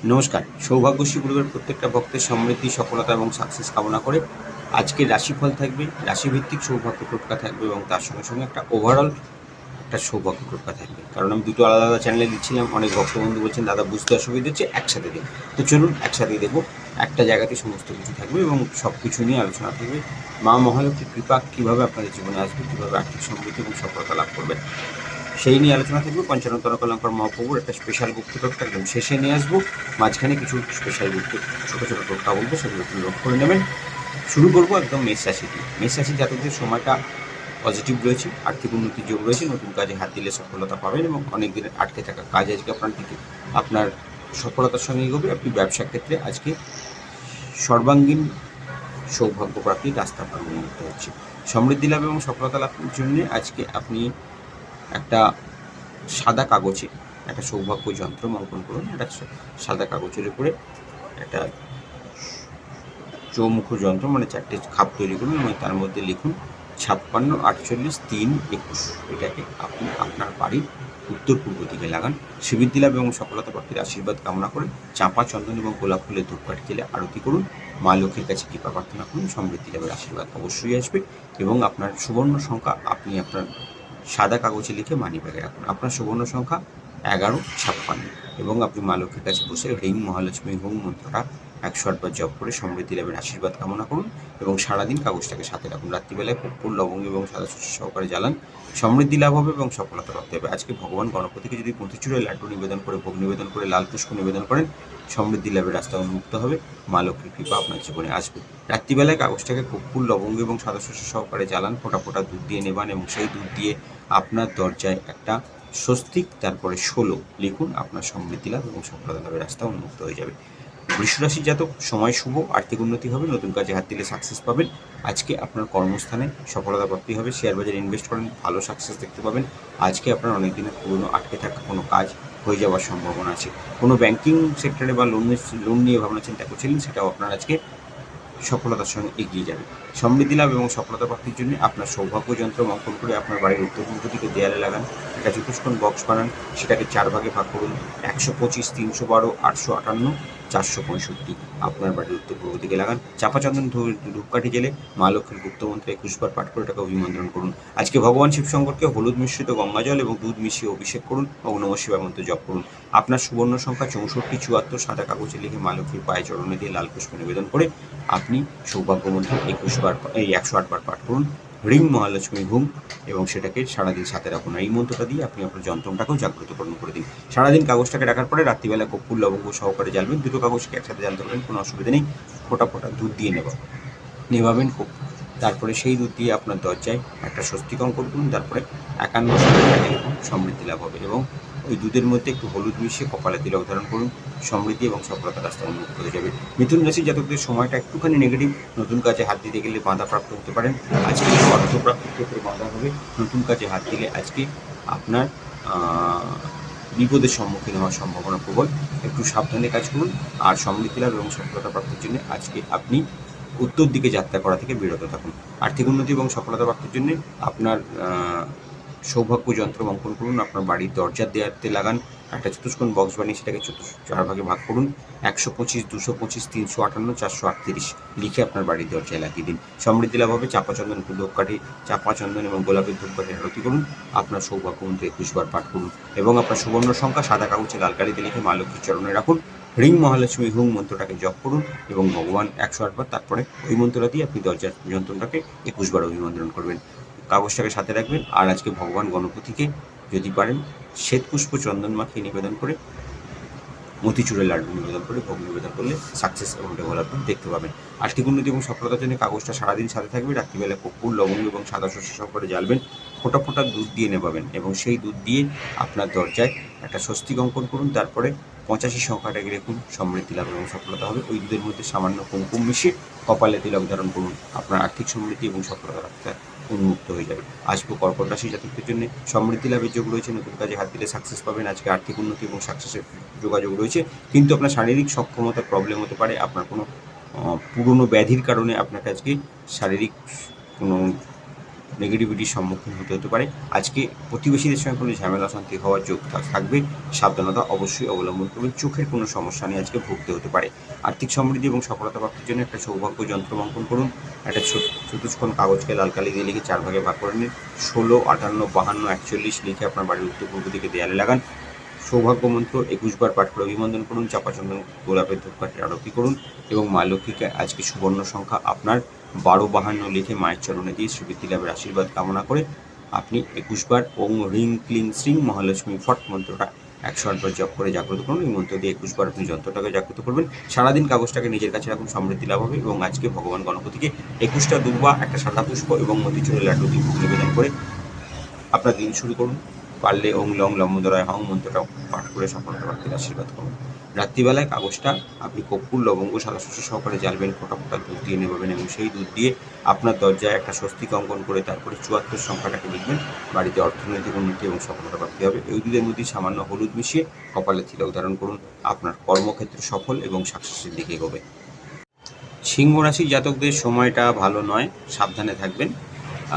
নমস্কার। সৌভাগ্যশ্রী গ্রুপের প্রত্যেকটা ভক্তের সমৃদ্ধি, সফলতা এবং সাকসেস কামনা করে আজকের রাশিফল থাকবে, রাশিভিত্তিক সৌভাগ্য টোটকা থাকবে এবং তার সঙ্গে সঙ্গে একটা ওভারঅল একটা সৌভাগ্য টোটকা থাকবে। কারণ আমি দুটো আলাদা আলাদা চ্যানেলে দিচ্ছিলাম, অনেক ভক্তবন্ধু বলছেন দাদা বুঝতে অসুবিধা হচ্ছে, একসাথে দিন। তো চলুন একসাথেই দেবো, একটা জায়গাতে সমস্ত কিছু থাকবে এবং সব কিছু নিয়ে আলোচনা থাকবে। মা মহালক্ষ্মীর কৃপা কীভাবে আপনাদের জীবনে আসবে, কীভাবে আর্থিক সমৃদ্ধি এবং সফলতা লাভ করবেন, সেই নিয়ে আলোচনা থাকবে। পঞ্চানন কলঙ্কার মহাপ্রভুর একটা স্পেশাল গুপ্ত টোটকা একদম শেষে নিয়ে আসবো। মাঝখানে কিছু স্পেশাল গুপ্ত ছোটো ছোটো টোটকা বলবো, সেগুলো একটু নোট করে নেবেন। শুরু করবো একদম মেষ রাশি দিয়ে। মেষ রাশি জাতকদের সময়টা পজিটিভ রয়েছে, আর্থিক উন্নতির যোগ রয়েছে, নতুন কাজে হাত দিলে সফলতা পাবেন এবং অনেক দিনের আটকে থাকা কাজ আজকে আপনার সফলতার সঙ্গে এগোবে। আপনি ব্যবসা ক্ষেত্রে আজকে সর্বাঙ্গীন সৌভাগ্য প্রাপ্তির রাস্তা আপনার উন্নত হচ্ছে। সমৃদ্ধি লাভ এবং সফলতা লাভের জন্য আজকে আপনি একটা সাদা কাগজে একটা সৌভাগ্য যন্ত্র অঙ্কন করুন। একটা সাদা কাগজের উপরে একটা চৌমুখ যন্ত্র মানে চারটে খাপ তৈরি করুন এবং তার মধ্যে লিখুন 56, 48, 3, 21। এটাকে আপনি আপনার বাড়ির উত্তর পূর্ব দিকে লাগান। শ্রীবৃদ্ধি লাভ এবং সফলতা প্রাপ্তির আশীর্বাদ কামনা করে চাঁপা, চন্দন এবং গোলাপ ফুলের ধূপকাঠি জেলে আরতি করুন। মা লক্ষ্মীর কাছে কৃপা প্রার্থনা করুন। সমৃদ্ধি লাভের আশীর্বাদ অবশ্যই আসবে এবং আপনার সুবর্ণ সংখ্যা আপনি আপনার সাদা কাগজে লিখে মানি ব্যাগে রাখুন। আপনার সুবর্ণ সংখ্যা 1156 এবং আপনি মা লক্ষ্মীর কাছে বসে হ্রিং মহালক্ষ্মী হুম মন্ত্রটা 108 বার জপ করে সমৃদ্ধি লাভের আশীর্বাদ কামনা করুন এবং সারাদিন কাগজটাকে সাথে রাখুন। রাত্রিবেলায় কর্পূর, লবঙ্গ এবং সাদা শস্য সহকারে জ্বালান। সমৃদ্ধি লাভ হবে এবং সফলতা প্রাপ্তি হবে। আজকে ভগবান গণপতিকে যদি মতিচুরের লাড্ডু নিবেদন করে, ভোগ নিবেদন করে, লাল পুষ্প নিবেদন করেন, সমৃদ্ধি লাভের রাস্তা উন্মুক্ত হবে। মা লক্ষ্মীর কৃপা আপনার জীবনে আসবে। রাত্রিবেলায় কাগজটাকে কর্পূর, লবঙ্গ এবং সাদা শস্য সহকারে জ্বালান। ফোঁটা ফোঁটা দুধ দিয়ে নেবান এবং সেই দুধ দিয়ে আপনার দরজায় একটা স্বস্তিক, তারপরে 16 লিখুন। আপনার সমৃদ্ধি লাভ এবং সফলতা লাভের রাস্তা উন্মুক্ত হয়ে যাবে। বৃষরাশির জাতক, সময় শুভ, আর্থিক উন্নতি হবে, নতুন কাজে হাত দিলে সাকসেস পাবেন। আজকে আপনার কর্মস্থানে সফলতা প্রাপ্তি হবে। শেয়ার বাজারে ইনভেস্ট করেন, ভালো সাকসেস দেখতে পাবেন। আজকে আপনার অনেক দিনের পুরনো আটকে থাকা কোনো কাজ হয়ে যাওয়ার সম্ভাবনা আছে। কোনো ব্যাংকিং সেক্টরে বা লোন নিয়ে ভাবনা চিন্তা করছিলেন, সেটাও আপনার আজকে সফলতার সঙ্গে এগিয়ে যাবে। সমৃদ্ধি লাভ এবং সফলতা প্রাপ্তির জন্য আপনার সৌভাগ্য যন্ত্র অঙ্কন করে আপনার বাড়ির উত্তর পূর্ব দিকে দেয়ালে লাগান। একটা চতুষ্কোণ বক্স বানান, সেটাকে 4 ভাগে ভাগ করুন। 125, 312, 858, 465 আপনার বাড়ির উত্তর পূর্ব দিকে লাগান। চাপা চন্দন ধূপকাঠি জেলে মা লক্ষ্মীর গুপ্ত মন্ত্রে 21 বার পাঠ করে টাকা অভিমন্ত্রণ করুন। আজকে ভগবান শিবশঙ্করকে হলুদ মিশ্রিত গঙ্গাজল এবং দুধ মিশিয়ে অভিষেক করুন এবং নমঃ শিবায় মন্ত্র জপ করুন। আপনার সুবর্ণ সংখ্যা 64, 74 সাদা কাগজে লিখে মা লক্ষ্মীর পায়ে চরণে দিয়ে লাল পুষ্প নিবেদন করে আপনি সৌভাগ্য মন্ত্র 108 বার পাঠ করুন। হ্রিং মহালক্ষ্মী হুম এবং সেটাকে সারাদিন সাথে রাখুন। এই মন্ত্রটা দিয়ে আপনি আপনার যন্ত্রটাকেও জাগ্রতকরণ করে দিন। সারাদিন কাগজটাকে রাখার পরে রাত্রিবেলা কর্পূর, লবঙ্গ সহকারে জ্বালবেন। দুটো কাগজকে একসাথে জ্বালতে পারেন, কোনো অসুবিধা নেই। ফোঁটা ফোঁটা দুধ দিয়ে নেভাবেন খুব। তারপরে সেই দুধ দিয়ে আপনার দরজায় একটা স্বস্তিক অঙ্কন করুন। তারপরে 51 লিখুন, সমৃদ্ধি লাভ হবে এবং ওই দুধের মধ্যে একটু হলুদ মিশিয়ে কপালে তিলক ধারণ করুন। সমৃদ্ধি এবং সফলতার রাস্তা উন্মুক্ত হয়ে যাবে। মিথুন রাশির জাতকদের সময়টা একটুখানি নেগেটিভ, নতুন কাজে হাত দিতে গেলে বাধাপ্রাপ্ত হতে পারেন। আজকে অর্থপ্রাপ্তির ক্ষেত্রে বাধা হবে। নতুন কাজে হাত দিলে আজকে আপনার বিপদের সম্মুখীন হওয়ার সম্ভাবনা প্রবল। একটু সাবধানে কাজ করুন। আর সমৃদ্ধি লাভ এবং সফলতা প্রাপ্তির জন্য আজকে আপনি উত্তর দিকে যাত্রা করা থেকে বিরত থাকুন। আর্থিক উন্নতি এবং সফলতা প্রাপ্তির জন্য আপনার সৌভাগ্য যন্ত্র অঙ্কন করুন। আপনার বাড়ির দরজার দেয়ালে লাগান। একটা চতুষ্কোণ বক্স বানিয়ে সেটাকে 4 ভাগে ভাগ করুন। 125, 225, 358, 438 লিখে আপনার বাড়ির দরজায় লাগিয়ে দিন। সমৃদ্ধি লাভ হবে। চাপা চন্দন ধূপকাঠি, চাপা চন্দন এবং গোলাপের ধূপকাঠি আরতি করুন। আপনার সৌভাগ্য মন্ত্র 21 বার পাঠ করুন এবং আপনার সুবর্ণ সংখ্যা সাদা কাগজে লাল কালিতে লিখে মা লক্ষ্মীর চরণে রাখুন। হ্রিং মহালক্ষ্মী হুম মন্ত্রটাকে জপ করুন এবং ভগবান 108 বার, তারপরে ওই মন্ত্রটা দিয়ে আপনি দরজার যন্ত্রটাকে 21 বার অভিমন্ত্রণ করবেন। কাগজটাকে সাথে রাখবেন। আর আজকে ভগবান গণপতিকে যদি পারেন শ্বেতপুষ্প চন্দন মাখিয়ে নিবেদন করে, মতিচুরের লাড্ডু নিবেদন করে, ভোগ নিবেদন করলে সাকসেস এবং ডেভেলপমেন্ট দেখতে পাবেন। আর্থিক উন্নতি এবং সফলতার জন্য কাগজটা সারাদিন সাথে থাকবে। রাত্রিবেলা কর্পূর, লবঙ্গ এবং সাদা শস্য সহকারে জ্বালবেন। ফোঁটা ফোঁটা দুধ দিয়ে নেবাবেন এবং সেই দুধ দিয়ে আপনার দরজায় একটা স্বস্তিক অঙ্কন করুন। তারপরে 85 সংখ্যাটাকে লিখুন। সমৃদ্ধি লাভ এবং সফলতা হবে। ওই দুধের মধ্যে সামান্য কুমকুম মিশিয়ে কপালে তিলক ধারণ করুন। আপনার আর্থিক সমৃদ্ধি এবং সফলতা রাস্তা উন্মুক্ত হয়ে যাবে। আসবো কর্কট রাশি জাতকদের জন্য সমৃদ্ধি লাভের যোগ রয়েছে। নতুন কাজে হাত দিলে সাকসেস পাবেন। আজকে আর্থিক উন্নতি এবং সাকসেসের যোগাযোগ রয়েছে, কিন্তু আপনার শারীরিক সক্ষমতার প্রবলেম হতে পারে। আপনার কোনো পুরনো ব্যাধির কারণে আপনাকে আজকে শারীরিক কোনো নেগেটিভিটির সম্মুখীন হতে পারে। আজকে প্রতিবেশীদের সঙ্গে কোনো ঝামেলা অশান্তি হওয়ার যোগ থাকবে, সাবধানতা অবশ্যই অবলম্বন করবেন। চোখের কোনো সমস্যা নিয়ে আজকে ভুগতে হতে পারে। আর্থিক সমৃদ্ধি এবং সফলতা প্রাপ্তির জন্য একটা সৌভাগ্য যন্ত্র অঙ্কন করুন। একটা চতুষ্কোণ কাগজকে লাল কালি দিয়ে লিখে 4 ভাগে ভাগ করে নিন। 16, 58, 52, 41 লিখে আপনার বাড়ির উত্তর পূর্ব দিকে দেয়ালে লাগান। সৌভাগ্য মন্ত্র 21 বার পাঠ করে অভিনন্দন করুন। চাপা চন্দন গোলাপের ধূপকাঠি আরতি করুন এবং মা লক্ষ্মীকে আজকে সুবর্ণ সংখ্যা আপনার 12, 52 লিখে মায়ের চরণে দিয়ে শ্রীবৃদ্ধি লাভের আশীর্বাদ কামনা করে আপনি 21 বার ওং রিং ক্লিং শ্রিং মহালক্ষ্মী ফট মন্ত্রটা 108 বার জপ করে জাগ্রত করুন। এই মন্ত্র দিয়ে 21 বার আপনি যন্ত্রটাকে জাগ্রত করবেন। সারাদিন কাগজটাকে নিজের কাছে রাখুন, সমৃদ্ধি লাভ হবে। এবং আজকে ভগবান গণপতিকে 21টা দুর্বা, একটা সাদা পুষ্প এবং মতিচুরের লাড্ডু দিয়ে ভোগ নিবেদন করে আপনার দিন শুরু করুন। পারলে ওং লং লম্বোদরায় হং মন্ত্রটা পাঠ করে সফলতা প্রাপ্তির আশীর্বাদ করুন। রাত্রিবেলায় কাগজটা আপনি কর্পূর, লবঙ্গ, সাদা শস্য সহকারে জ্বালবেন, ফোঁটা ফোঁটা দুধ দিয়ে নেবেন এবং সেই দুধ দিয়ে আপনার দরজায় একটা স্বস্তিক অঙ্কন করে তারপরে 74 সংখ্যাটাকে লিখবেন। বাড়িতে অর্থনৈতিক উন্নতি এবং সফলতা প্রাপ্তি হবে। এই দুধের মধ্যে সামান্য হলুদ মিশিয়ে কপালে তিলক ধারণ করুন। আপনার কর্মক্ষেত্রে সফল এবং সাকসেসের দিকে এগোবে। সিংহ রাশির জাতকদের সময়টা ভালো নয়, সাবধানে থাকবেন।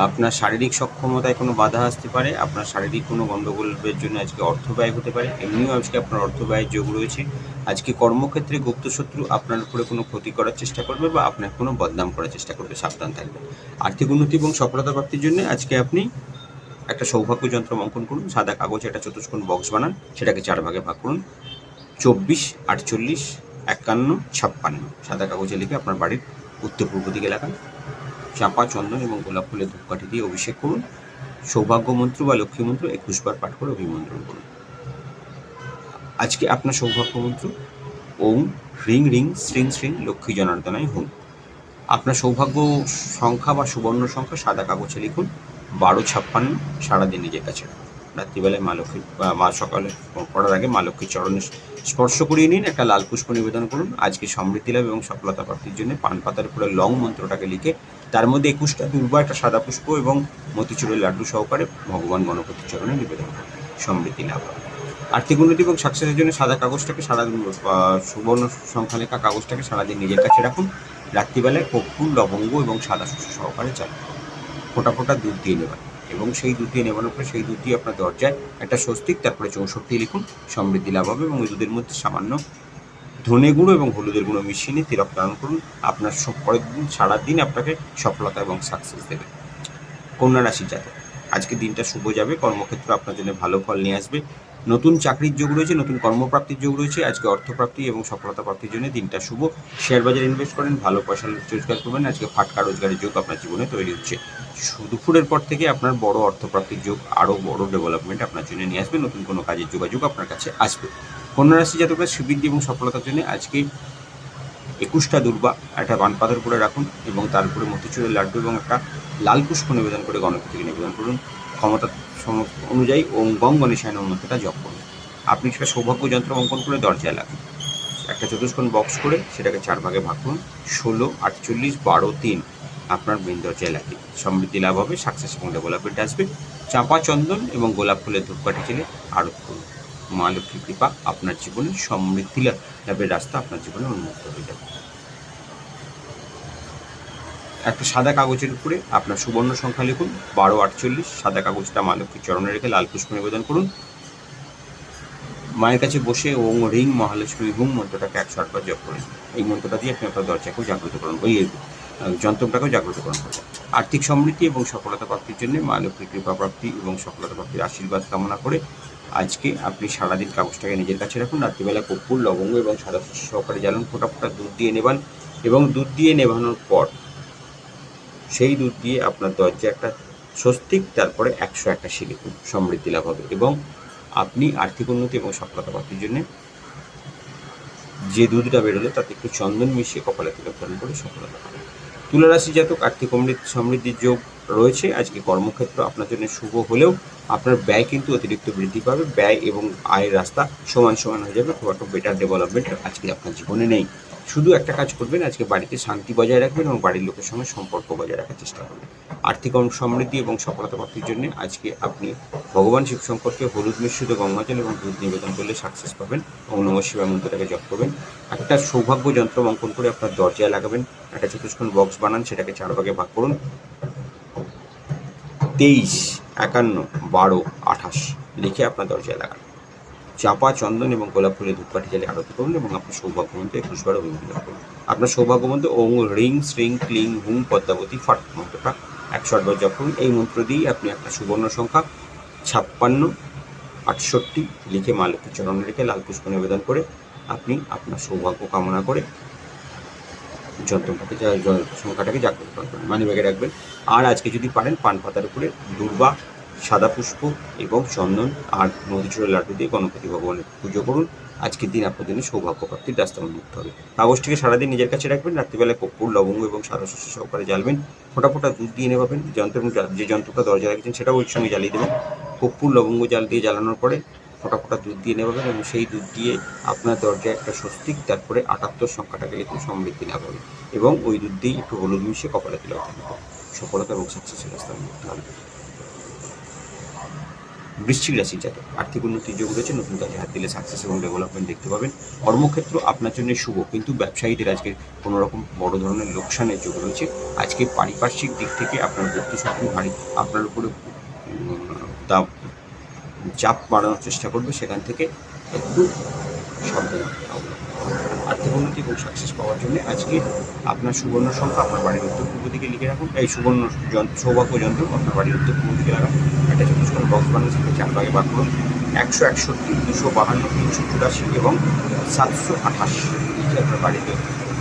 আপনার শারীরিক সক্ষমতায় কোনো বাধা আসতে পারে। আপনার শারীরিক কোনো গণ্ডগোলের জন্য আজকে অর্থ ব্যয় হতে পারে। এমনিও আজকে আপনার অর্থ ব্যয়ের যোগ রয়েছে। আজকে কর্মক্ষেত্রে গুপ্তশত্রু আপনার উপরে কোনো ক্ষতি করার চেষ্টা করবে বা আপনার কোনো বদনাম করার চেষ্টা করবে, সাবধান থাকবেন। আর্থিক উন্নতি এবং সফলতা প্রাপ্তির জন্য আজকে আপনি একটা সৌভাগ্য যন্ত্র অঙ্কন করুন। সাদা কাগজে একটা চতুষ্কোণ বক্স বানান, সেটাকে 4 ভাগে ভাগ করুন। 24, 48, 51, 56 সাদা কাগজে লিখে আপনার বাড়ির উত্তর পূর্ব দিকে লাগান। চাঁপা, চন্দন এবং গোলাপ ফুলের ধূপকাঠি দিয়ে অভিষেক করুন। সৌভাগ্য মন্ত্র বা লক্ষ্মী মন্ত্র 21 বার পাঠ করে অভিমন্ত্রণ করুন। আজকে আপনার সৌভাগ্য মন্ত্র ওং হ্রিং রিং শ্রিং শ্রিং লক্ষ্মী জনার্দনায় হুম। আপনার সৌভাগ্য সংখ্যা বা সুবর্ণ সংখ্যা সাদা কাগজে লিখুন 12, 56 সারাদিন নিজের কাছে রাখুন। রাত্রিবেলায় মা লক্ষ্মী মা সকালে পড়ার আগে মা লক্ষ্মীর চরণে স্পর্শ করিয়ে নিন, একটা লাল পুষ্প নিবেদন করুন। আজকে সমৃদ্ধি লাভ এবং সফলতা প্রাপ্তির জন্য পান পাতার উপরে লং মন্ত্রটাকে লিখে তার মধ্যে 21টা দুর্বা, একটা সাদা পুষ্প এবং মতিচুরের লাড্ডু সহকারে ভগবান গণপতির চরণে নিবেদন করুন। সমৃদ্ধি লাভ হবে। আর্থিক উন্নতি এবং সাকসেসের জন্য সাদা কাগজটাকে সারাদিন সুবর্ণ সংখ্যা লেখা কাগজটাকে সারাদিন নিজের কাছে রাখুন। রাত্রিবেলায় কর্পূর, লবঙ্গ এবং সাদা শস্য সহকারে চালান। ফোঁটা ফোঁটা দুধ দিয়ে নেবেন এবং সেই দুধ দিয়ে নেবানোর পরে সেই দুধ দিয়ে আপনার দরজায় একটা স্বস্তিক, তারপরে 64 লিখুন। সমৃদ্ধি লাভ হবে এবং ওই দুধের মধ্যে সামান্য ধনে গুঁড়ো এবং হলুদের গুঁড়ো মিশিয়ে নিয়ে তিলক ধারণ করুন। আপনার পরের দিন সারাদিন আপনাকে সফলতা এবং সাকসেস দেবে। কন্যা রাশির জাতক, আজকে দিনটা শুভ যাবে। কর্মক্ষেত্রে আপনার জন্য ভালো ফল নিয়ে আসবে। নতুন চাকরির যোগ রয়েছে, নতুন কর্মপ্রাপ্তির যোগ রয়েছে। আজকে অর্থপ্রাপ্তি এবং সফলতা প্রাপ্তির জন্য দিনটা শুভ। শেয়ার বাজারে ইনভেস্ট করেন, ভালো পয়সা রোজগার করবেন। আজকে ফাটকা রোজগারের যোগ আপনার জীবনে তৈরি হচ্ছে। দুপুরের পর থেকে আপনার বড় অর্থপ্রাপ্তির যোগ, আরও বড় ডেভেলপমেন্ট আপনার জন্য নিয়ে আসবে। নতুন কোনো কাজের যোগাযোগ আপনার কাছে আসবে। কন্যা রাশি জাতকরা শ্রীবৃদ্ধি এবং সফলতার জন্য আজকে 21টা দুর্বা একটা পান পাতার উপরে রাখুন এবং তার উপরে মতিচুরের লাড্ডু এবং একটা লাল পুষ্প নিবেদন করে গণপতিকে নিবেদন করুন। ক্ষমতা অনুযায়ী ওং গং গণেশায়ন মন্ত্রটা জপ করুন। আপনি সেটা সৌভাগ্য যন্ত্র অঙ্কন করে দরজায় লাগান। একটা চতুষ্কোণ বক্স করে সেটাকে 4 ভাগে ভাগ করুন। 16, 48, 12, 3 আপনার মেন দরজায় লাগিয়ে সমৃদ্ধি লাভ হবে, সাকসেস এবং ডেভেলপমেন্ট আসবে। চাঁপা, চন্দন এবং গোলাপ ফুলের ধূপকাঠি জেলে আরোপ করুন। মা লক্ষ্মীর কৃপা আপনার জীবনে সমৃদ্ধি লাভের রাস্তা আপনার জীবনে উন্মুক্ত হয়ে যাবে। একটা সাদা কাগজের উপরে আপনার সুবর্ণ সংখ্যা লিখুন 12, 48 সাদা কাগজটা মা লক্ষ্মীর চরণে রেখে লাল পুষ্প নিবেদন করুন। মায়ের কাছে বসে ওং রিং মহালক্ষ্মী হুম মন্ত্রটাকে 108 বার জপ করুন। এই মন্ত্রটা দিয়ে আপনি আপনার দরজাকেও জাগ্রত করুন, ওই যন্ত্রটাকেও জাগ্রত করুন। আর্থিক সমৃদ্ধি এবং সফলতা প্রাপ্তির জন্য মা লক্ষ্মীর কৃপা প্রাপ্তি এবং সফলতা প্রাপ্তির আশীর্বাদ কামনা করে আজকে আপনি সারাদিন কাগজটাকে নিজের কাছে রাখুন। রাত্রিবেলা কর্পূর, লবঙ্গ এবং সাদা শস্য সহকারে জ্বালান। ফোঁটা ফোঁটা দুধ দিয়ে নেবান এবং দুধ দিয়ে নেবানোর পর সেই দুধ দিয়ে আপনার দরজায় একটা স্বস্তিক, তারপরে 181 লিখুন। সমৃদ্ধি লাভ হবে এবং আপনি আর্থিক উন্নতি এবং সফলতা প্রাপ্তির জন্য যে দুধটা বেরোলো তাতে একটু চন্দন মিশিয়ে কপালে তিলক ধারণ করে সফলতা পাবেন। তুলা রাশি জাতক, আর্থিক সমৃদ্ধির যোগ রয়েছে। আজকে কর্মক্ষেত্র আপনার জন্য শুভ হলেও আপনার ব্যয় কিন্তু অতিরিক্ত বৃদ্ধি পাবে। ব্যয় এবং আয়ের রাস্তা সমান সমান হয়ে যাবে। খুব একটা বেটার ডেভেলপমেন্ট আজকে আপনার জীবনে নেই। শুধু একটা কাজ করবেন, আজকে বাড়িতে শান্তি বজায় রাখবেন এবং বাড়ির লোকের সঙ্গে সম্পর্ক বজায় রাখার চেষ্টা করবেন। আর্থিক সমৃদ্ধি এবং সফলতা প্রাপ্তির জন্য আজকে আপনি ভগবান শিব শঙ্করকে হলুদ মিশ্রিত গঙ্গাজল এবং দুধ নিবেদন করলে সাকসেস পাবেন এবং নমঃ শিবায় মন্ত্রটাকে জপ করবেন। একটা সৌভাগ্য যন্ত্র অঙ্কন করে আপনার দরজায় লাগাবেন। একটা চতুষ্কোণ বক্স বানান, সেটাকে 4 ভাগে ভাগ করুন। 23, 51, 12, 28 লিখে আপনার দরজায় লাগান। চাপা, চন্দন এবং গোলাপ ফুলের ধূপকাঠি জ্বালিয়ে আরতি করুন এবং আপনার সৌভাগ্যমন্ত্র 21 বার অভিযোগ করুন। আপনার সৌভাগ্যমন্ত্র ওং রিং শ্রিং ক্লিং হুম পদ্মাবতী ফট মন্ত্রটা 108 বার জপ করুন। এই মন্ত্র দিয়েই আপনি আপনার সুবর্ণ সংখ্যা 56, 68 লিখে মা লক্ষ্মীর চরণে রেখে লাল পুষ্প নিবেদন করে আপনি আপনার সৌভাগ্য কামনা করে যন্ত্রটাকে সংখ্যাটাকে জাগ্রত করবেন, মানি ব্যাগে রাখবেন। আর আজকে যদি পারেন পান পাতার উপরে দুর্বা, সাদা পুষ্প এবং চন্দন আর নদীচুরের লাড্ডু দিয়ে গণপতি ভগবানের পুজো করুন। আজকের দিন আপনার জন্য সৌভাগ্য প্রাপ্তির রাস্তা উন্মুক্ত হবে। কাগজটিকে সারাদিন নিজের কাছে রাখবেন, রাত্রিবেলায় কর্পূর, লবঙ্গ এবং সাদা শস্য সহকারে জ্বালবেন। ফোঁটা ফোঁটা দুধ দিয়ে নেবেন, যে যন্ত্রটা দরজা রেখেছেন সেটাও ওই সঙ্গে জ্বালিয়ে দেবেন। কর্পূর, লবঙ্গ জাল দিয়ে জ্বালানোর পরে ফোঁটা ফোঁটা দুধ দিয়ে নেবেন এবং সেই দুধ দিয়ে আপনার দরজায় একটা স্বস্তিক, তারপরে 78 সংখ্যাটাকে লিখে সমৃদ্ধি লাভ হবে এবং ওই দুধ দিয়ে একটু হলুদ মিশিয়ে কপালে তিলক দেবেন। সফলতা এবং সাকসেসের রাস্তা উন্মুক্ত হবে। বৃশ্চিক রাশির জাতক, আর্থিক উন্নতির যোগ রয়েছে, নতুন কাজে হাত দিলে সাকসেস এবং ডেভেলপমেন্ট দেখতে পাবেন। কর্মক্ষেত্র আপনার জন্য শুভ, কিন্তু ব্যবসায়ীদের আজকে কোনো রকম বড় ধরনের লোকসানের যোগ রয়েছে। আজকে পারিপার্শ্বিক দিক থেকে আপনার বন্ধু শক্তি ভারী আপনার উপরে চাপ বাড়ানোর চেষ্টা করবে, সেখান থেকে একটু সাবধান। আর্থিক উন্নতি এবং সাকসেস পাওয়ার জন্য আজকে আপনার সুবর্ণ সংখ্যা আপনার বাড়ির উত্তর পূর্ব দিকে লিখে রাখুন। এই সুবর্ণ সৌভাগ্য যন্ত্র আপনার বাড়ির উত্তর পূর্ব দিকে লাগান। একটা 24 বক্স বানান, সেটা 4 ভাগে ভাগ করুন। 161, 252, 384 এবং 728 লিখে আপনার বাড়িতে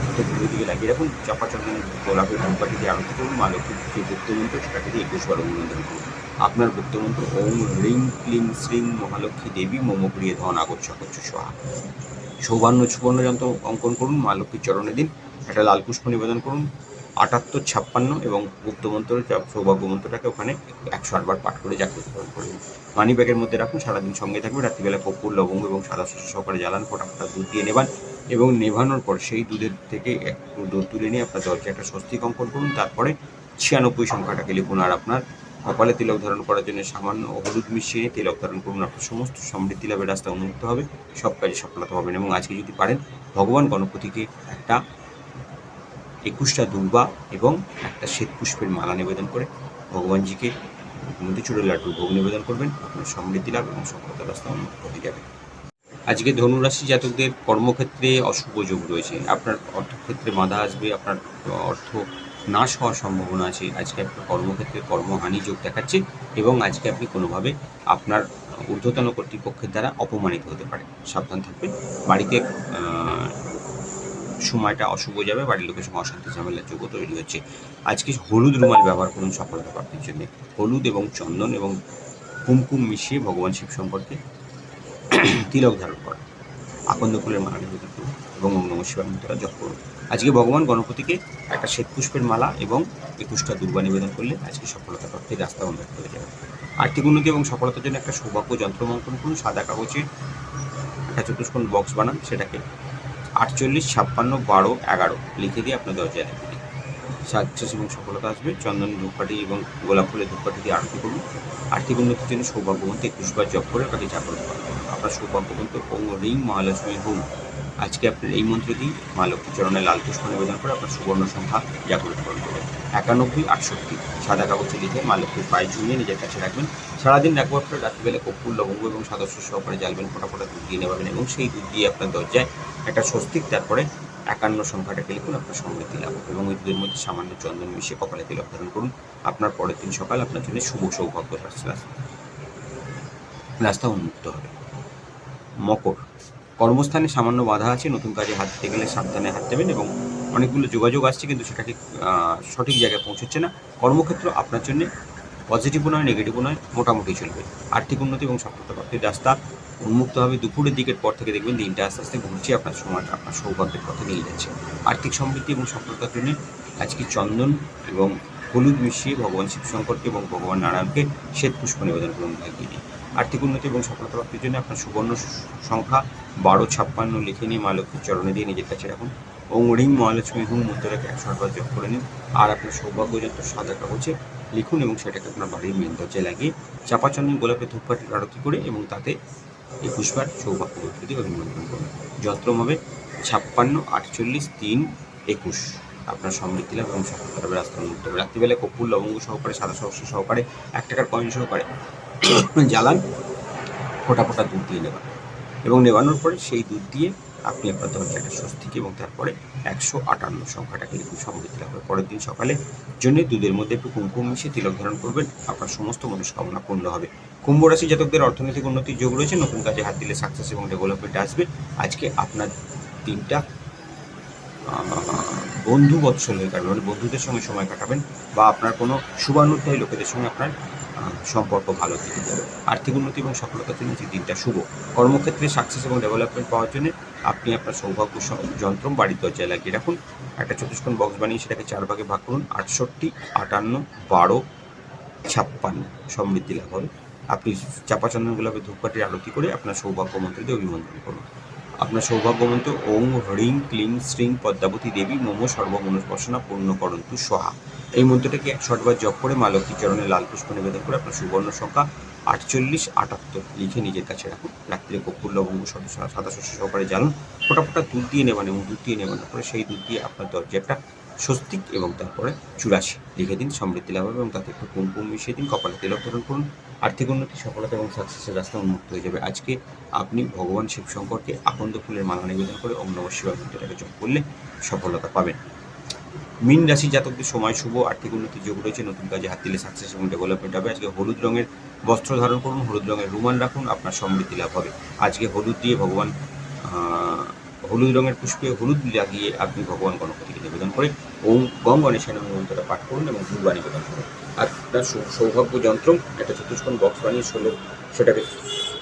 উত্তর পূর্ব দিকে লাগিয়ে রাখুন। চাপা, চন্দন, গোলাপের ধূপকাঠি দিয়ে আরতি করুন। মা লক্ষ্মীর যে গুপ্তমন্ত্র সেটাকে দিয়ে 21 বার অভিনন্দন করুন। আপনার গুপ্তমন্ত্র ওং রিং ক্লিং শ্রিং মহালক্ষ্মী দেবী মম প্রিয় ধন আগচ্ছ আগচ্ছ সোহা। সুবর্ণ যন্ত্র অঙ্কন করুন, মা লক্ষ্মীর চরণে দিন, একটা লাল পুষ্প নিবেদন করুন। 78, 56 এবং গুপ্তমন্ত্র সৌভাগ্য মন্ত্রটাকে ওখানে 108 বার পাঠ করে জাগ্রত করুন। মানি ব্যাগের মধ্যে রাখুন, সারাদিন সঙ্গে থাকবে। রাত্রিবেলা কর্পূর, লবঙ্গ এবং সাদা শস্য সহকারে জ্বালান। ফোঁটা ফোঁটা দুধ দিয়ে নেবান এবং নেভানোর পর সেই দুধের থেকে একটু দুধ তুলে নিয়ে আপনার দরজায় একটা স্বস্তিক অঙ্কন করুন। তারপরে 96 সংখ্যাটাকে লিখুন আর আপনার কপালে তিলক ধারণ করার জন্য সামান্য হলুদ মিশিয়ে তিলক ধারণ করুন। আপনার সমস্ত সমৃদ্ধি লাভের রাস্তা উন্মুক্ত হবে, সব কাজে সফলতা পাবেন। এবং আজকে যদি পারেন ভগবান গণপতিকে একটা 21টা দুর্বা এবং একটা শ্বেত পুষ্পের মালা নিবেদন করে ভগবানজিকে নদীচুরের লাড্ডু ভোগ নিবেদন করবেন। আপনার সমৃদ্ধি লাভ এবং সফলতার রাস্তা উন্মুক্ত হয়ে যাবে। আজকে ধনুরাশি জাতকদের কর্মক্ষেত্রে অশুভ যোগ রয়েছে। আপনার অর্থক্ষেত্রে বাধা আসবে, আপনার অর্থ নাশ হওয়ার সম্ভাবনা আছে। আজকে আপনার কর্মক্ষেত্রে কর্মহানি যোগ দেখাচ্ছে এবং আজকে আপনি কোনোভাবে আপনার ঊর্ধ্বতন কর্তৃপক্ষের দ্বারা অপমানিত হতে পারেন, সাবধান থাকবেন। বাড়িতে সময়টা অশুভ যাবে, বাড়ির লোকের সঙ্গে অশান্তি ঝামেলার যোগ্য তৈরি হচ্ছে। আজকে হলুদ রুমাল ব্যবহার করুন সফলতা প্রাপ্তির জন্য। হলুদ এবং চন্দন এবং কুমকুম মিশিয়ে ভগবান শিব সম্পর্কে তিলক ধারণ করেন। আকন্দ ফুলের মালা নিবেদন করুন এবং ওম নমঃ শিবায় মন্ত্রটা জপ করুন। আজকে ভগবান গণপতিকে একটা শ্বেত পুষ্পের মালা এবং 21টা দুর্বা নিবেদন করলে আজকে সফলতা প্রাপ্তির রাস্তা উন্মুক্ত হয়ে যাবে। আর্থিক উন্নতি এবং সফলতার জন্য একটা সৌভাগ্য যন্ত্র অঙ্কন করুন। সাদা কাগজে একটা চতুষ্কোণ বক্স বানান, সেটাকে 48, 56, 12, 11 লিখে দিয়ে আপনার দরজায় রেখে দিন। সাকসেস এবং সফলতা আসবে। চন্দন ধূপকাঠি এবং গোলাপ ফুলের ধূপকাঠি দিয়ে আরতি করুন। আর্থিক উন্নতির জন্য সৌভাগ্যবন্তী 21 বার জপ করে তাকে জাগ্রত করুন। আপনার সৌভাগ্যবন্ত ওং রিং মহালক্ষ্মী হুম। আজকে আপনার এই মন্ত্র দিয়ে মা লক্ষ্মীর চরণে লাল পুষ্প নিবেদন করে আপনার সুবর্ণ সংখ্যা জাগ্রত করুন। 91, 68 সাদা কাগজে লিখে মা লক্ষ্মীর পায়ে ঝুলিয়ে নিজের কাছে রাখবেন। সারাদিন রাখবার পরে রাত্রিবেলা কর্পূর, লবঙ্গ এবং সাদা শস্য সহকারে জ্বালবেন। ফোঁটা ফোঁটা দুধ দিয়ে নেবেন এবং সেই দুধ দিয়ে আপনার দরজায় একটা স্বস্তিক, তারপরে 51 সংখ্যাটাকে লিখুন। আপনার সমৃদ্ধি লাভ এবং ওই দুধের মধ্যে সামান্য চন্দন মিশিয়ে কপালে তিলক ধারণ করুন। আপনার পরের দিন সকাল আপনার জন্য শুভ সৌভাগ্য রাস্তা উন্মুক্ত হবে। মকর, কর্মস্থানে সামান্য বাধা আছে, নতুন কাজে হাত দিতে গেলে সাবধানে হাত দেবেন এবং অনেকগুলো যোগাযোগ আসছে কিন্তু সেটাকে সঠিক জায়গায় পৌঁছচ্ছে না। কর্মক্ষেত্র আপনার জন্য পজিটিভও নয়, নেগেটিভও নয়, মোটামুটি চলবে। আর্থিক উন্নতি এবং সফলতা প্রাপ্তির রাস্তা উন্মুক্ত হবে। দুপুরের দিকের পর থেকে দেখবেন দিনটা আস্তে আস্তে ঘুরছে, আপনার সময়টা আপনার সৌভাগ্যের পথে নিয়ে যাচ্ছে। আর্থিক সমৃদ্ধি এবং সফলতার জন্য আজকে চন্দন এবং হলুদ মিশিয়ে ভগবান শিবশঙ্করকে এবং ভগবান নারায়ণকে শ্বেত পুষ্প নিবেদন করুন লাগিয়ে দিন। আর্থিক উন্নতি এবং সফলতা প্রাপ্তির জন্য আপনার সুবর্ণ সংখ্যা 12, 56 লিখে নিয়ে মা লক্ষ্মীর চরণে দিয়ে নিজের কাছে রাখুন। ওং রিং মহালক্ষ্মী হুম মন্ত্রটাকে 108 বার জপ করে নিন আর আপনার সৌভাগ্য যন্ত্র সাদা কাগজে লিখুন এবং সেটাকে আপনার বাড়ির মেন দরজায় লাগিয়ে চাপা, চন্দন, গোলাপের ধূপকাঠির আরতি করে এবং তাতে 21 বার সৌভাগ্য দিয়ে অভিনন্দন করুন। যন্ত্র হবে 56, 48, 3, 21। আপনার সমৃদ্ধি লাভ এবং সফলতা লাভের রাস্তা উন্মুক্ত হবে। রাত্রিবেলায় কর্পূর, লবঙ্গ সহকারে, সাদা সহস্র সহকারে, 1 টাকার কয়েন সহকারে জ্বালান, ফোঁটা ফোঁটা দুধ দিয়ে নেবেন এবং নেবানোর পরে সেই দুধ দিয়ে আপনি আপনার দরজায় একটা স্বস্তিক এবং তারপরে 158 সংখ্যাটাকে লিখুন, সমৃদ্ধি লাভ হবে। পরের দিন সকালে জন্য দুধের মধ্যে একটু কুমকুম মিশিয়ে তিলক ধারণ করবেন, আপনার সমস্ত মনস্কামনা পূর্ণ হবে। কুম্ভ রাশি জাতকদের অর্থনৈতিক উন্নতির যোগ রয়েছে, নতুন কাজে হাত দিলে সাকসেস এবং ডেভেলপমেন্ট আসবে। আজকে আপনার দিনটা বন্ধু বৎসল হয়ে কাটবে, মানে বন্ধুদের সঙ্গে সময় কাটাবেন বা আপনার কোনো শুভানুধ্যায়ী লোকেদের সঙ্গে আপনার সম্পর্ক ভালো থেকে যাবে। আর্থিক উন্নতি এবং সফলতার জন্য যে দিনটা শুভ। কর্মক্ষেত্রে সাকসেস এবং ডেভেলপমেন্ট পাওয়ার জন্য আপনি আপনার সৌভাগ্য যন্ত্র বাড়ির দরজায় লাগিয়ে রাখুন। একটা চতুষ্কোণ বক্স বানিয়ে সেটাকে 4 ভাগে ভাগ করুন, 68, 58, 12, 56 সমৃদ্ধি লাভ হবে। আপনি চাপা চন্দন গোলাপে ধূপকাঠির আরতি করে আপনার সৌভাগ্য মন্ত্র দিয়ে অভিমন্ত্রণ করুন। আপনার সৌভাগ্য মন্ত্র ওং হ্রিং ক্লিং শ্রীং পদ্মাবতী দেবী মম সর্বমনস্পর্শনা পূর্ণ করন্তু সহা। এই মন্ত্রটাকে 100 বার জপ করে মা লক্ষ্মীর চরণে লাল পুষ্প নিবেদন করে আপনার সুবর্ণ সংখ্যা 48, 78 লিখে নিজের কাছে রাখুন। রাত্রে কর্পূর, লবঙ্গ সাদা শস্য সহকারে জ্বালান, ফোঁটা ফোঁটা দুধ দিয়ে নেবেন এবং দুধ দিয়ে নেবানোর পরে সেই দুধ দিয়ে আপনার দরজায় একটা স্বস্তিক এবং তারপরে 84 লিখে দিন, সমৃদ্ধি লাভ হবে এবং তাতে একটু কুমকুম মিশিয়ে দিন, কপালে তিলক ধারণ করুন। আর্থিক উন্নতি, সফলতা এবং সাকসেসের রাস্তা উন্মুক্ত হয়ে যাবে। আজকে আপনি ভগবান শিবশঙ্করকে আকন্দ ফুলের মালা নিবেদন করে ওম নমঃ শিবায় মন্ত্রটাকে জপ করলে সফলতা পাবেন। মীন রাশি জাতকদের সময় শুভ, আর্থিক উন্নতির যোগ রয়েছে, নতুন কাজে হাত দিলে সাকসেস এবং ডেভেলপমেন্ট হবে। আজকে হলুদ রঙের বস্ত্র ধারণ করুন, হলুদ রঙের রুমাল রাখুন, আপনার সমৃদ্ধি লাভ হবে। আজকে হলুদ দিয়ে ভগবান হলুদ রঙের পুষ্পে হলুদ লাগিয়ে আপনি ভগবান গণপতিকে নিবেদন করে ওম গং গণেশের নামে মন্ত্রটা পাঠ করুন এবং দুর্বা নিবেদন করুন। আর আপনার সৌভাগ্য যন্ত্র একটা চতুষ্কোণ বক্স বানিয়ে সেটাকে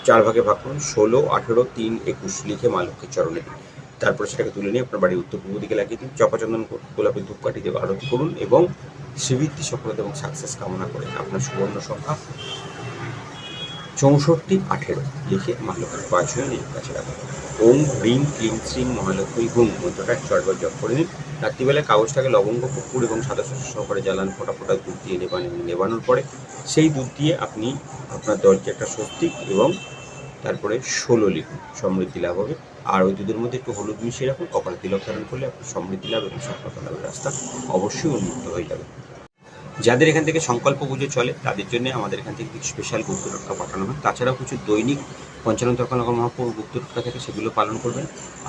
4 ভাগে ভাগ করুন, 16, 18, 3, 21 লিখে মা লক্ষ্মীর চরণে দিন। তারপরে সেটাকে তুলে নিয়ে আপনার বাড়ির উত্তর পূর্ব দিকে লাগিয়ে দিন। চপাচন্দন গোলাপের ধূপকাঠি দিয়ে আরতি করুন এবং শ্রীবৃদ্ধি, সফলতা এবং সাকসেস কামনা করে আপনার সুবর্ণ সংখ্যা 64, 18 লিখে মা লক্ষ্মীর পাঁচ হয়ে নিজের কাছে রাখুন। ওম হ্রিং ক্লিং শ্রীং মহালক্ষ্মী হুম মন্ত্রটা 100 বার জপ করে নিন। রাত্রিবেলায় কাগজটাকে লবঙ্গ, কর্পূর এবং সাদা শস্য সহকারে জ্বালান, ফোঁটা ফোঁটা দুধ দিয়ে নেবান এবং নেবানোর পরে সেই দুধ দিয়ে আপনি আপনার দরজায় একটা স্বস্তিক এবং তারপরে 16 লিখুন, সমৃদ্ধি লাভ হবে। আর ওই দুধের মধ্যে একটু হলুদ মিশিয়ে রাখুন, কপালে তিলক ধারণ করলে আপনার সমৃদ্ধি লাভ এবং সফলতা লাভের রাস্তা অবশ্যই উন্মুক্ত হয়ে যাবে। যাদের এখান থেকে সংকল্প পুজো চলে তাদের জন্য আমাদের এখান থেকে কিছু স্পেশাল গুপ্ত টোটকা পাঠানো হয়। তাছাড়াও কিছু দৈনিক পঞ্চানন তর্কনগর মহাপুর গুপ্ত টোটকা থেকে সেগুলো পালন করবেন।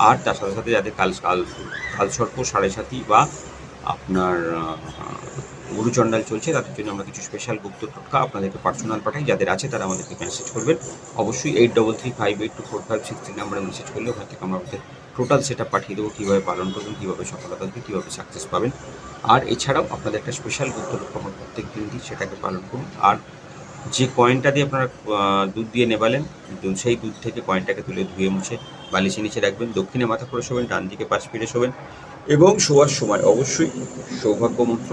আর তার সাথে সাথে যাদের কালসর্প, 7.5 বা আপনার গুরুচণ্ডাল চলছে তাদের জন্য আমরা কিছু স্পেশাল গুপ্ত টোটকা আপনাদেরকে পার্সোনাল পাঠাই। যাদের আছে তারা আমাদেরকে মেসেজ করবেন, অবশ্যই 8335824563 নাম্বারে মেসেজ করলে ওখান থেকে আমরা আমাদের টোটাল সেটা পাঠিয়ে দেবো, কীভাবে পালন করবেন, কীভাবে সফলতা আসবে, কীভাবে সাকসেস পাবেন। আর এছাড়াও আপনাদের একটা স্পেশাল গুপ্ত টোটকা আমরা প্রত্যেক দিন দিই, সেটাকে পালন করুন। আর যে কয়েনটা দিয়ে আপনারা দুধ দিয়ে নেবালেন সেই দুধ থেকে কয়েনটাকে তুলে ধুয়ে মুছে বালিশের নিচে রাখবেন, দক্ষিণে মাথা করে শোবেন, ডান দিকে পাশ ফিরে শোবেন এবং শোয়ার সময় অবশ্যই সৌভাগ্য মন্ত্র,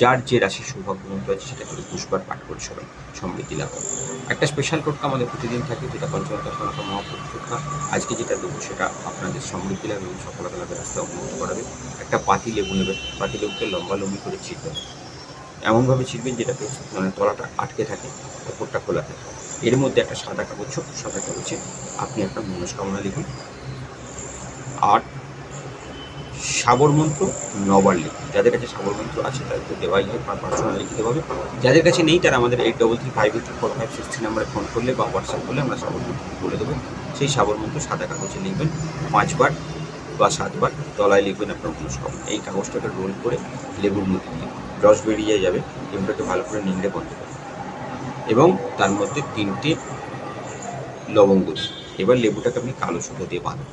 যার যে রাশির সৌভাগ্য মন্ত্র আছে সেটা করে 20 বার পাঠ করে শোবেন, সমৃদ্ধি লাভ হবে। একটা স্পেশাল টোটকা আমাদের প্রতিদিন থাকে যেটা পঞ্চম তর্কনগর মহাপুর টোটকা। আজকে যেটা দেবো সেটা আপনাদের সমৃদ্ধি লাভ এবং সফলতা লাভের রাস্তা উন্নত করাবে। একটা পাতি লেবু নেবেন, পাতি লেবুকে লম্বালম্বি করে ছিঁড়বেন, এমনভাবে ছিঁড়বেন যেটাতে মানে তলাটা আটকে থাকে, ওপরটা খোলা থাকে। এর মধ্যে একটা সাদা কাগজ, ছোট্ট সাদা কাগজে আপনি একটা মনস্কামনা লিখুন আর সাবর মন্ত্র 9 বার লিখুন। যাদের কাছে সাবর মন্ত্র আছে তাদেরকে দেওয়াই হয়, পার্সোনাল লিখতে হবে। যাদের কাছে নেই তারা আমাদের 8335824563 নাম্বারে ফোন করলে বা হোয়াটসঅ্যাপ করলে আমরা সাবর মন্ত্র বলে দেবো। সেই সাবর মন্ত্র সাদা কাগজে লিখবেন 5 বার বা 7 বার, তলায় লিখবেন আপনার মনস্কামনা। এই কাগজটাকে রোল করে লেবুর মধ্যে দিন, রস বেরিয়ে যাবে, লেবুটাকে ভালো করে নিংড়ে বন্ধ করুন এবং তার মধ্যে 3টে লবঙ্গ দিন। এবার লেবুটাকে আপনি কালো সুতো দিয়ে বাঁধুন,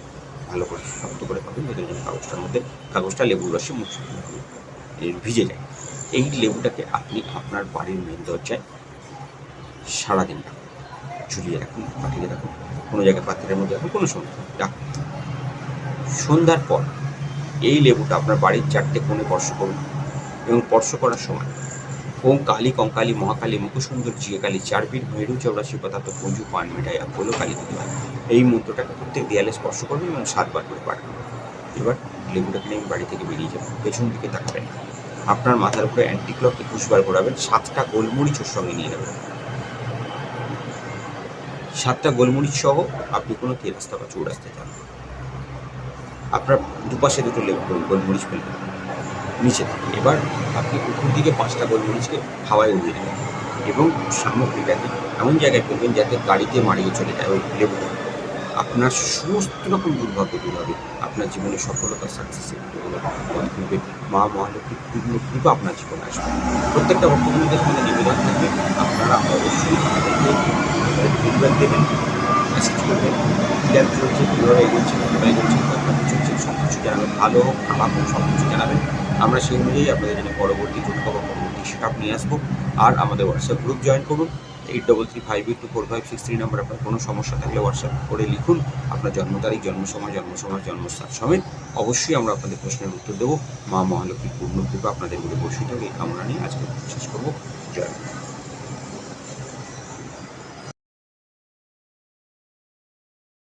ভালো করে শক্ত করে পাবেন ভেতরে যেন কাগজটার মধ্যে কাগজটা লেবুর রসে ভিজে যায়। এই লেবুটাকে আপনি আপনার বাড়ির মেন দরজায় সারাদিন রাখুন, ঝুলিয়ে রাখুন, পাঠিয়ে রাখুন, কোনো জায়গায় পাত্রের মধ্যে রাখুন, কোনো সময় রাখুন। সন্ধ্যার পর এই লেবুটা আপনার বাড়ির 4টে কোণে স্পর্শ করুন এবং স্পর্শ করার সময় ওম কালী কঙ্কালী মহাকালী মুখসুন্দর জিয়ে কালী 4 পীঠ ভৈরু 84 পদার্থ পঞ্জু পান মিঠাই আপলো কালী দিতে হয়। এই মন্ত্রটাকে প্রত্যেক দেয়ালে স্পর্শ করবেন এবং 7 বার করে পাঠ করবেন। এবার লেবুটাকে নিয়ে বাড়ি থেকে বেরিয়ে যাবেন, পেছন দিকে তাকাবেন না। আপনার মাথার উপরে অ্যান্টি ক্লক 21 বার ঘোরাবেন, 7টা গোলমরিচ ওর সঙ্গে নিয়ে নেবেন। 7টা গোলমরিচ সহ আপনি কোনো তেরাস্তা বা চৌরাস্তায় যান, আপনার দুপাশে দুটো গোলমরিচ ফেলবেন নিচে থেকে। এবার আপনি উপর দিকে 5টা গোলমরিচকে হাওয়ায় উড়িয়ে দেবেন এবং সামগ্রীটাকে এমন জায়গায় ফেলবেন যাতে গাড়িতে মারিয়ে চলে যায় ওই লেবুটা। আপনার সমস্ত রকম দুর্ভাগ্য দূর হবে, আপনার জীবনে সফলতা সাকসেসের পথ খুলবে, মা মহালক্ষ্মীর পূর্ণ কৃপা আপনার জীবনে আসবে। প্রত্যেকটা ভক্তবৃন্দের সঙ্গে নিবেদন থাকবে, আপনারা অবশ্যই আমাদেরকে ফিডব্যাক দেবেন, মেসেজ করবেন, ক্লিয়ার চলছে, কীভাবে এগোচ্ছে, কতটা এগোচ্ছে, কতটা চলছে, সব কিছু জানাবেন, ভালো হোক খারাপ হোক সব কিছু জানাবেন। আমরা সেই অনুযায়ী আপনাদের জন্য পরবর্তী টোটকা বা পরবর্তী সেট নিয়ে আসবো। আর আমাদের হোয়াটসঅ্যাপ গ্রুপ জয়েন করুন, 8335824563 নাম্বার। আপনার কোনো সমস্যা থাকলে হোয়াটসঅ্যাপ করে লিখুন আপনার জন্ম তারিখ, জন্ম সময়, জন্মস্থান সমেত। অবশ্যই আমরা আপনাদের প্রশ্নের উত্তর দেবো। মা মহালক্ষ্মীর পূর্ণ কৃপা আপনাদের উপরে বর্ষিত হোক এই কামনা নিয়ে আজকে শেষ করবো। জয় মা।